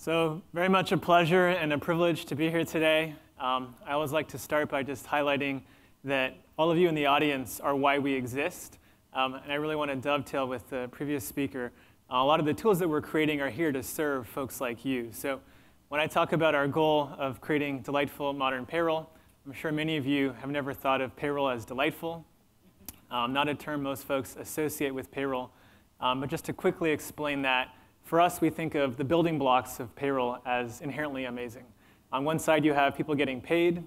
So very much a pleasure and a privilege to be here today. I always like to start by just highlighting that all of you in the audience are why we exist. And I really want to dovetail with the previous speaker. A lot of the tools that we're creating are here to serve folks like you. So when I talk about our goal of creating delightful modern payroll, I'm sure many of you have never thought of payroll as delightful. Not a term most folks associate with payroll. But just to quickly explain that, for us, we think of the building blocks of payroll as inherently amazing. On one side, you have people getting paid.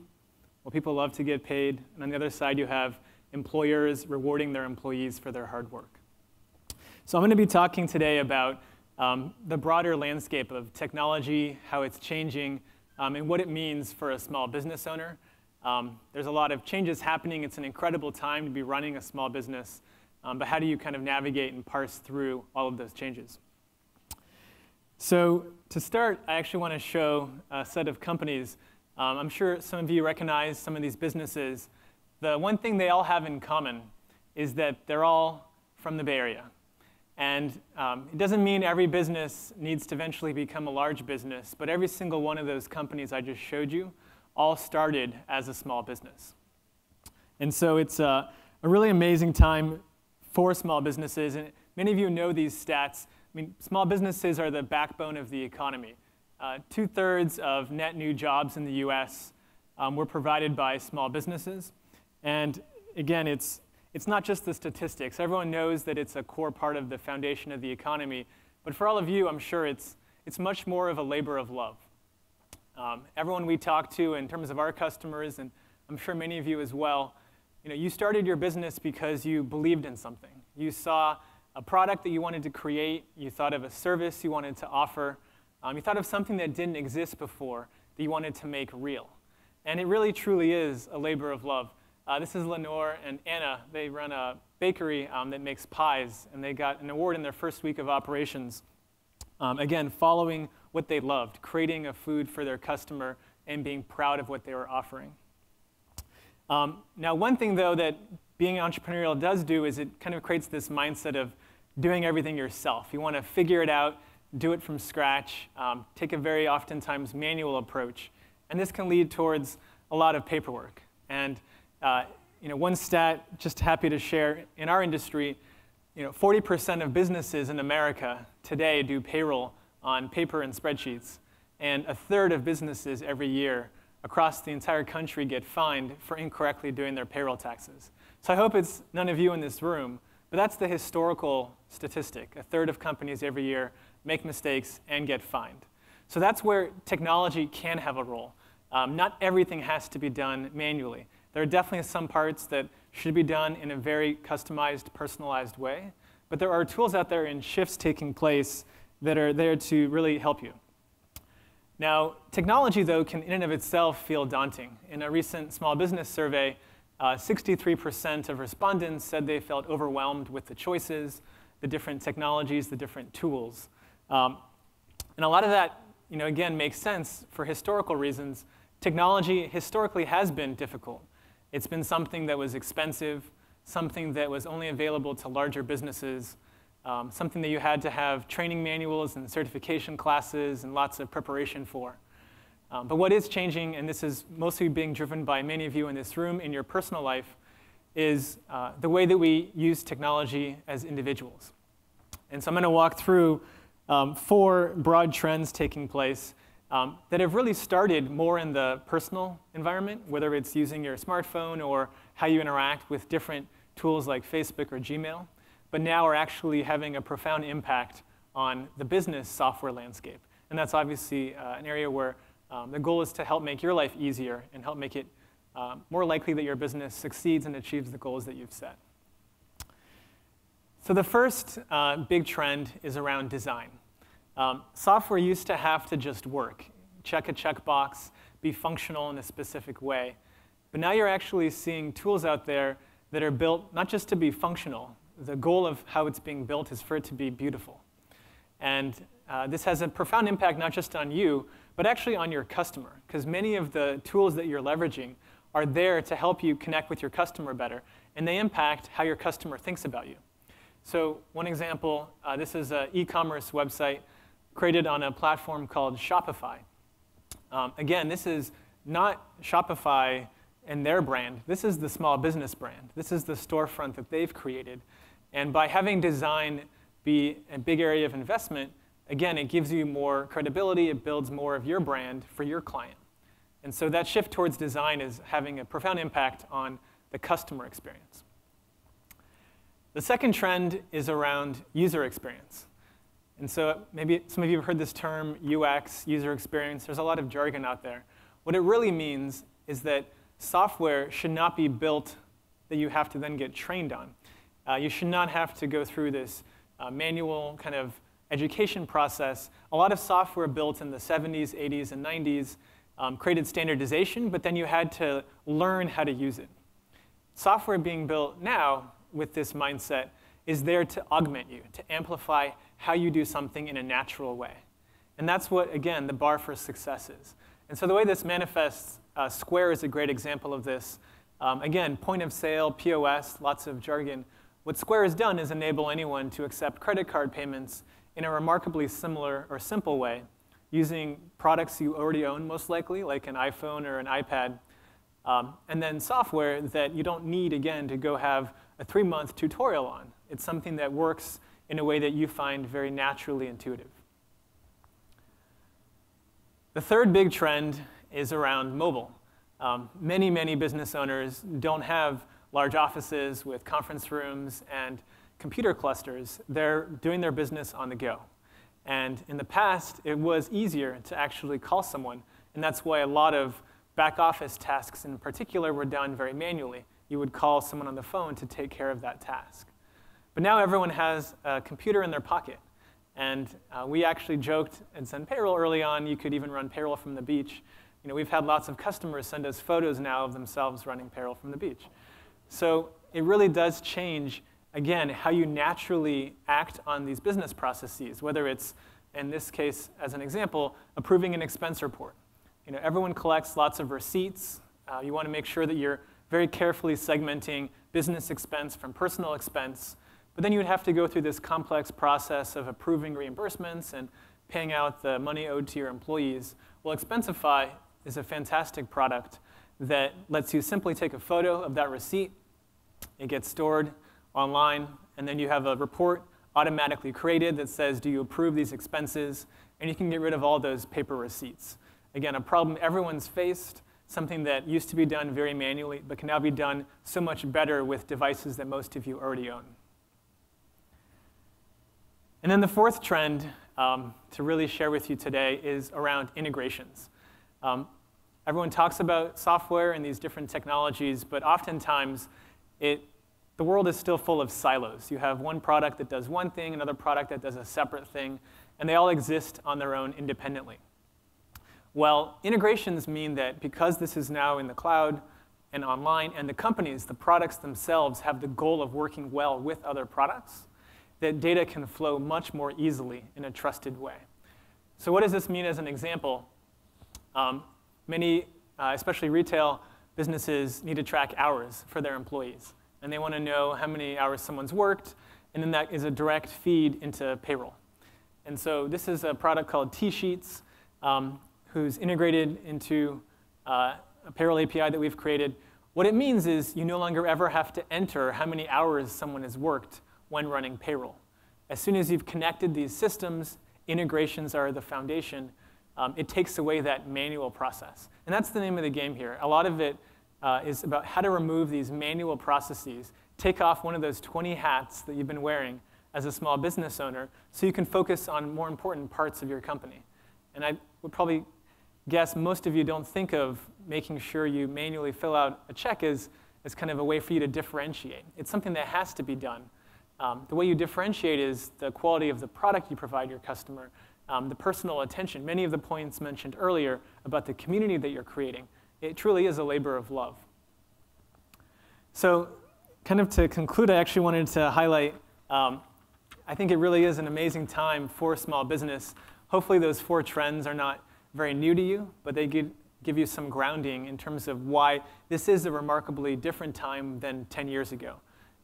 Well, people love to get paid. And on the other side, you have employers rewarding their employees for their hard work. So I'm going to be talking today about the broader landscape of technology, how it's changing, and what it means for a small business owner. There's a lot of changes happening. It's an incredible time to be running a small business. But how do you kind of navigate and parse through all of those changes? So to start, I actually want to show a set of companies. I'm sure some of you recognize some of these businesses. The one thing they all have in common is that they're all from the Bay Area. And it doesn't mean every business needs to eventually become a large business, but every single one of those companies I just showed you all started as a small business. And so it's a really amazing time for small businesses. And many of you know these stats. I mean, small businesses are the backbone of the economy. 2/3 of net new jobs in the US were provided by small businesses. And again, it's not just the statistics. Everyone knows that it's a core part of the foundation of the economy. But for all of you, I'm sure it's much more of a labor of love. Everyone we talk to in terms of our customers, and I'm sure many of you as well, you started your business because you believed in something. You saw a product that you wanted to create. You thought of a service you wanted to offer. You thought of something that didn't exist before that you wanted to make real. And it really, truly is a labor of love. This is Lenore and Anna. They run a bakery that makes pies, and they got an award in their first week of operations. Again, following what they loved, creating a food for their customer and being proud of what they were offering. Now, one thing, though, that being entrepreneurial does do is it kind of creates this mindset of doing everything yourself. You want to figure it out, do it from scratch, take a very oftentimes manual approach. And this can lead towards a lot of paperwork. And one stat, just happy to share, in our industry, 40% of businesses in America today do payroll on paper and spreadsheets. And 1/3 of businesses every year across the entire country get fined for incorrectly doing their payroll taxes. So I hope it's none of you in this room, but that's the historical statistic. 1/3 of companies every year make mistakes and get fined. So that's where technology can have a role. Not everything has to be done manually. There are definitely some parts that should be done in a very customized, personalized way, but there are tools out there and shifts taking place that are there to really help you. Now, technology, though, can in and of itself feel daunting. In a recent small business survey, 63% of respondents said they felt overwhelmed with the choices, the different technologies, the different tools. And a lot of that, again, makes sense for historical reasons. Technology historically has been difficult. It's been something that was expensive, something that was only available to larger businesses, something that you had to have training manuals and certification classes and lots of preparation for. But what is changing, and this is mostly being driven by many of you in this room in your personal life, is the way that we use technology as individuals. And so I'm going to walk through 4 broad trends taking place that have really started more in the personal environment, whether it's using your smartphone or how you interact with different tools like Facebook or Gmail, but now are actually having a profound impact on the business software landscape. And that's obviously an area where the goal is to help make your life easier and help make it more likely that your business succeeds and achieves the goals that you've set. So the first big trend is around design. Software used to have to just work, check a checkbox, be functional in a specific way. But now you're actually seeing tools out there that are built not just to be functional. The goal of how it's being built is for it to be beautiful. And this has a profound impact not just on you, but actually on your customer, because many of the tools that you're leveraging are there to help you connect with your customer better, and they impact how your customer thinks about you. So one example, this is an e-commerce website. created on a platform called Shopify. Again, this is not Shopify and their brand. This is the small business brand. This is the storefront that they've created. And by having design be a big area of investment, again, it gives you more credibility. It builds more of your brand for your client. And so that shift towards design is having a profound impact on the customer experience. The second trend is around user experience. And so maybe some of you have heard this term, UX, user experience. There's a lot of jargon out there. What it really means is that software should not be built that you have to then get trained on. You should not have to go through this manual kind of education process. A lot of software built in the 70s, 80s, and 90s created standardization, but then you had to learn how to use it. Software being built now with this mindset is there to augment you, to amplify how you do something in a natural way. And that's what, again, the bar for success is. And so the way this manifests, Square is a great example of this. Again, point of sale, POS, lots of jargon. What Square has done is enable anyone to accept credit card payments in a remarkably similar or simple way, using products you already own, most likely, like an iPhone or an iPad, and then software that you don't need, again, to go have a 3-month tutorial on. It's something that works in a way that you find very naturally intuitive. The third big trend is around mobile. Many, many business owners don't have large offices with conference rooms and computer clusters. They're doing their business on the go. And in the past, it was easier to actually call someone. And that's why a lot of back office tasks in particular were done very manually. You would call someone on the phone to take care of that task. But now everyone has a computer in their pocket. And we actually joked at ZenPayroll early on, you could even run payroll from the beach. You know, we've had lots of customers send us photos now of themselves running payroll from the beach. So it really does change, again, how you naturally act on these business processes, whether it's, in this case, as an example, approving an expense report. You know, everyone collects lots of receipts. You want to make sure that you're very carefully segmenting business expense from personal expense. But then you would have to go through this complex process of approving reimbursements and paying out the money owed to your employees. Well, Expensify is a fantastic product that lets you simply take a photo of that receipt. It gets stored online, and then you have a report automatically created that says, do you approve these expenses? And you can get rid of all those paper receipts. Again, a problem everyone's faced, something that used to be done very manually, but can now be done so much better with devices that most of you already own. And then the fourth trend to really share with you today is around integrations. Everyone talks about software and these different technologies, but oftentimes the world is still full of silos. You have one product that does one thing, another product that does a separate thing, and they all exist on their own independently. Well, integrations mean that because this is now in the cloud and online, and the companies, the products themselves, have the goal of working well with other products, that data can flow much more easily in a trusted way. So what does this mean as an example? Many, especially retail businesses, need to track hours for their employees. And they want to know how many hours someone's worked, and then that is a direct feed into payroll. And so this is a product called T-Sheets, who's integrated into a payroll API that we've created. What it means is you no longer ever have to enter how many hours someone has worked when running payroll. As soon as you've connected these systems, integrations are the foundation. It takes away that manual process. And that's the name of the game here. A lot of it is about how to remove these manual processes, take off one of those 20 hats that you've been wearing as a small business owner so you can focus on more important parts of your company. And I would probably guess most of you don't think of making sure you manually fill out a check as kind of a way for you to differentiate. It's something that has to be done. The way you differentiate is the quality of the product you provide your customer, the personal attention. Many of the points mentioned earlier about the community that you're creating. It truly is a labor of love. So kind of to conclude, I actually wanted to highlight, I think it really is an amazing time for small business. Hopefully those 4 trends are not very new to you, but they give you some grounding in terms of why this is a remarkably different time than 10 years ago.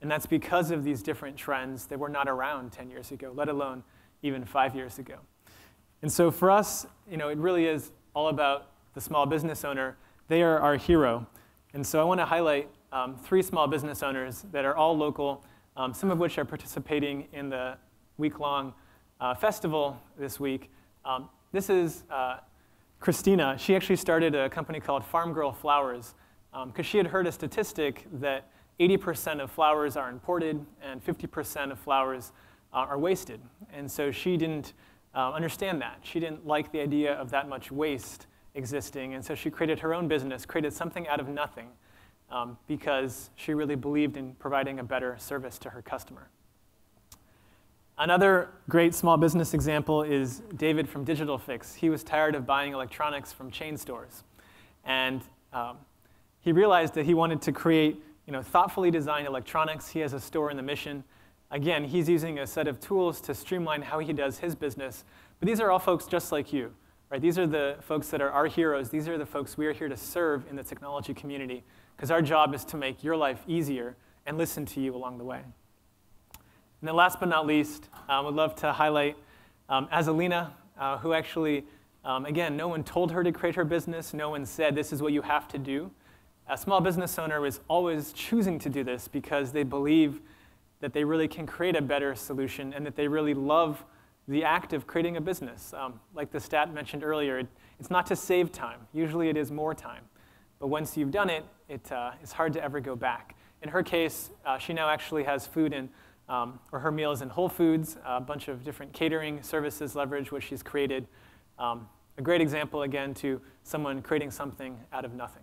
And that's because of these different trends that were not around 10 years ago, let alone even 5 years ago. And so for us, it really is all about the small business owner. They are our hero. And so I want to highlight 3 small business owners that are all local, some of which are participating in the week-long festival this week. This is Christina. She actually started a company called Farm Girl Flowers because she had heard a statistic that 80% of flowers are imported and 50% of flowers are wasted. And so she didn't understand that. She didn't like the idea of that much waste existing. And so she created her own business, created something out of nothing because she really believed in providing a better service to her customer. Another great small business example is David from Digital Fix. He was tired of buying electronics from chain stores. And he realized that he wanted to create thoughtfully designed electronics. He has a store in the Mission. Again, he's using a set of tools to streamline how he does his business. But these are all folks just like you, right? These are the folks that are our heroes. These are the folks we are here to serve in the technology community because our job is to make your life easier and listen to you along the way. And then last but not least, I would love to highlight Azalina, who actually, again, no one told her to create her business. No one said, this is what you have to do. A small business owner is always choosing to do this because they believe that they really can create a better solution and that they really love the act of creating a business. Like the stat mentioned earlier, it's not to save time. Usually it is more time. But once you've done it, it's hard to ever go back. In her case, she now actually has food in or her meals in Whole Foods, a bunch of different catering services leverage what she's created. A great example, again, to someone creating something out of nothing.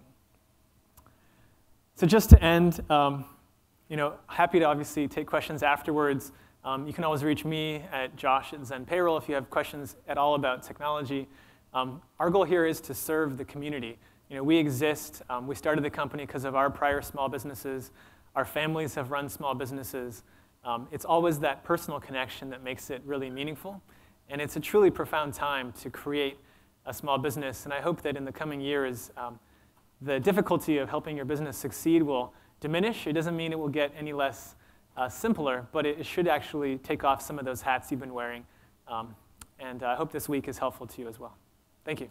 So just to end, happy to obviously take questions afterwards. You can always reach me at Josh@ZenPayroll if you have questions at all about technology. Our goal here is to serve the community. We exist. We started the company because of our prior small businesses. Our families have run small businesses. It's always that personal connection that makes it really meaningful. And it's a truly profound time to create a small business. And I hope that in the coming years, the difficulty of helping your business succeed will diminish. It doesn't mean it will get any less simpler, but it should actually take off some of those hats you've been wearing. And I hope this week is helpful to you as well. Thank you.